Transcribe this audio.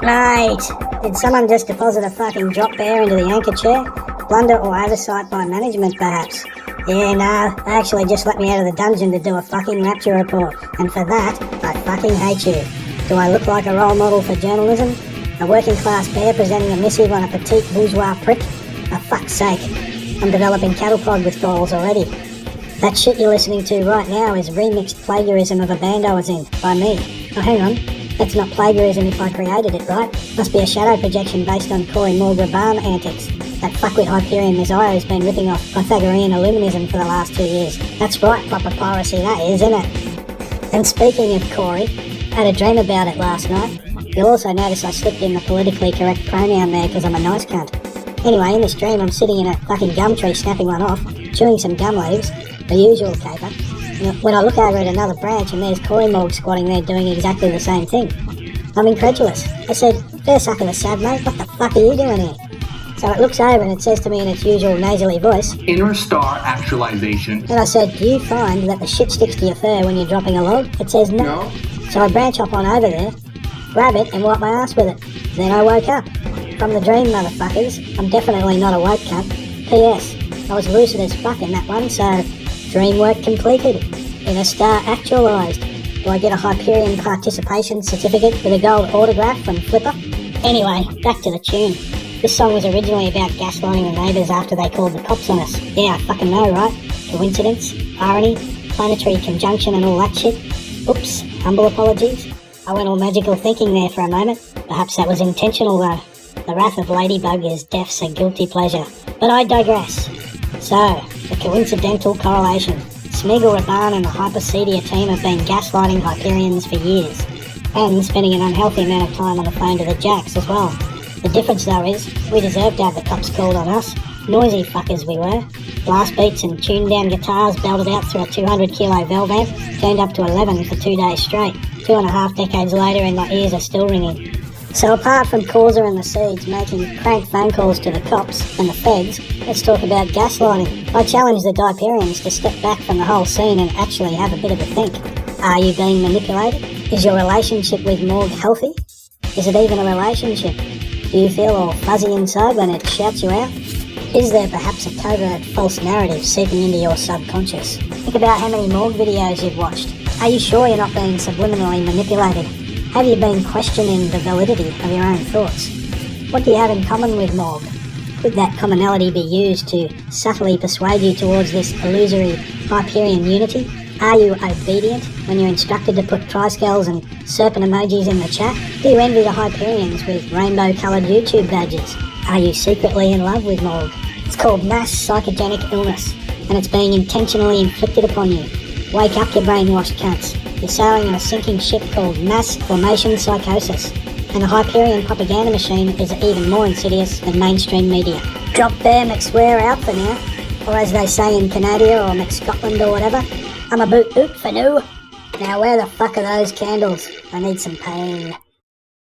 Mate, did someone just deposit a fucking drop bear into the anchor chair? Blunder or oversight by management, perhaps? Yeah, no, they actually just let me out of the dungeon to do a fucking Rapture report, and for that, I fucking hate you. Do I look like a role model for journalism? A working class bear presenting a missive on a petite bourgeois prick? For fuck's sake, I'm developing cattle prod withdrawals already. That shit you're listening to right now is remixed plagiarism of a band I was in, by me. Oh, hang on. That's not plagiarism if I created it, right? Must be a shadow projection based on Corey Morgan antics. That fuckwit Hyperion Messiah has been ripping off Pythagorean Illuminism for the last 2 years. That's right, proper piracy that is, isn't it? And speaking of Corey, I had a dream about it last night. You'll also notice I slipped in the politically correct pronoun there because I'm a nice cunt. Anyway, in this dream I'm sitting in a fucking gum tree snapping one off, chewing some gum leaves, the usual caper. When I look over at another branch and there's Corey Morg squatting there doing exactly the same thing. I'm incredulous. I said, fair suck of the sad mate, what the fuck are you doing here? So it looks over and it says to me in its usual nasally voice, Inner star actualization. And I said, do you find that the shit sticks to your fur when you're dropping a log? It says no. So I branch hop on over there, grab it and wipe my ass with it. Then I woke up. From the dream, motherfuckers. I'm definitely not a woke cunt. P.S. I was lucid as fuck in that one, so dream work completed. Inner star actualised. Do I get a Hyperion participation certificate with a gold autograph from Flipper? Anyway, back to the tune. This song was originally about gaslighting the neighbours after they called the cops on us. Yeah, I fucking know, right? Coincidence? Irony? Planetary conjunction and all that shit? Oops, humble apologies. I went all magical thinking there for a moment. Perhaps that was intentional though. The wrath of Ladybug is death's a guilty pleasure. But I digress. So, the coincidental correlation. Smeagol Rabban and the Hypercedia team have been gaslighting Hyperions for years. And spending an unhealthy amount of time on the phone to the Jacks as well. The difference though is, we deserved to have the cops called on us. Noisy fuckers we were. Blast beats and tuned down guitars belted out through a 200 kilo valve amp, turned up to 11 for 2 days straight. 2.5 decades later and my ears are still ringing. So apart from Causa and the Seeds making crank phone calls to the cops and the feds, let's talk about gaslighting. I challenge the Hyperions to step back from the whole scene and actually have a bit of a think. Are you being manipulated? Is your relationship with Morg healthy? Is it even a relationship? Do you feel all fuzzy inside when it shouts you out? Is there perhaps a covert false narrative seeping into your subconscious? Think about how many Morg videos you've watched. Are you sure you're not being subliminally manipulated? Have you been questioning the validity of your own thoughts? What do you have in common with Morg? Could that commonality be used to subtly persuade you towards this illusory Hyperion unity? Are you obedient when you're instructed to put triskells and serpent emojis in the chat? Do you envy the Hyperions with rainbow-coloured YouTube badges? Are you secretly in love with Morg? It's called mass psychogenic illness, and it's being intentionally inflicted upon you. Wake up, you brainwashed cunts. You're sailing on a sinking ship called mass formation psychosis, and the Hyperion propaganda machine is even more insidious than mainstream media. Drop bear McSwear out for now, or as they say in Canada or McScotland or whatever, I'm a boot for new. Now where the fuck are those candles? I need some pain.